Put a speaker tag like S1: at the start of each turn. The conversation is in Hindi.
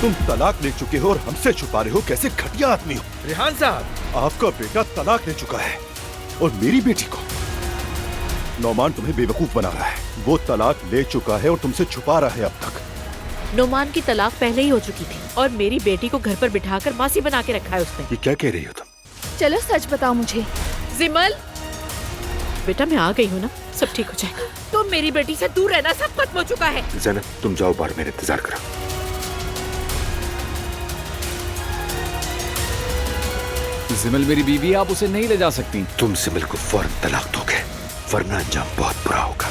S1: तुम तलाक ले चुके हो और हमसे छुपा रहे हो। कैसे घटिया आदमी हो।
S2: रेहान साहब,
S1: आपका बेटा तलाक ले चुका है और मेरी बेटी को नौमान तुम्हें बेवकूफ बना रहा है। वो तलाक ले चुका है और तुमसे छुपा रहा है अब तक।
S3: नौमान की तलाक पहले ही हो चुकी थी और मेरी बेटी को घर पर बिठाकर मासी बना के रखा है उसने।
S1: ये क्या कह रही हो तुम?
S4: चलो सच बताओ मुझे।
S3: जिमल, बेटा मैं आ गई हूँ ना, सब ठीक हो जाएगा। तुम मेरी बेटी से दूर रहना, सब खत्म हो चुका है।
S1: ज़ैनब, तुम जाओ बाहर, मेरे इंतजार करो।
S2: जिमल मेरी बीवी है, आप उसे नहीं ले जा सकती।
S1: तुम जिमल को फौरन तलाक दोगे वरना अंजाम बहुत बुरा होगा।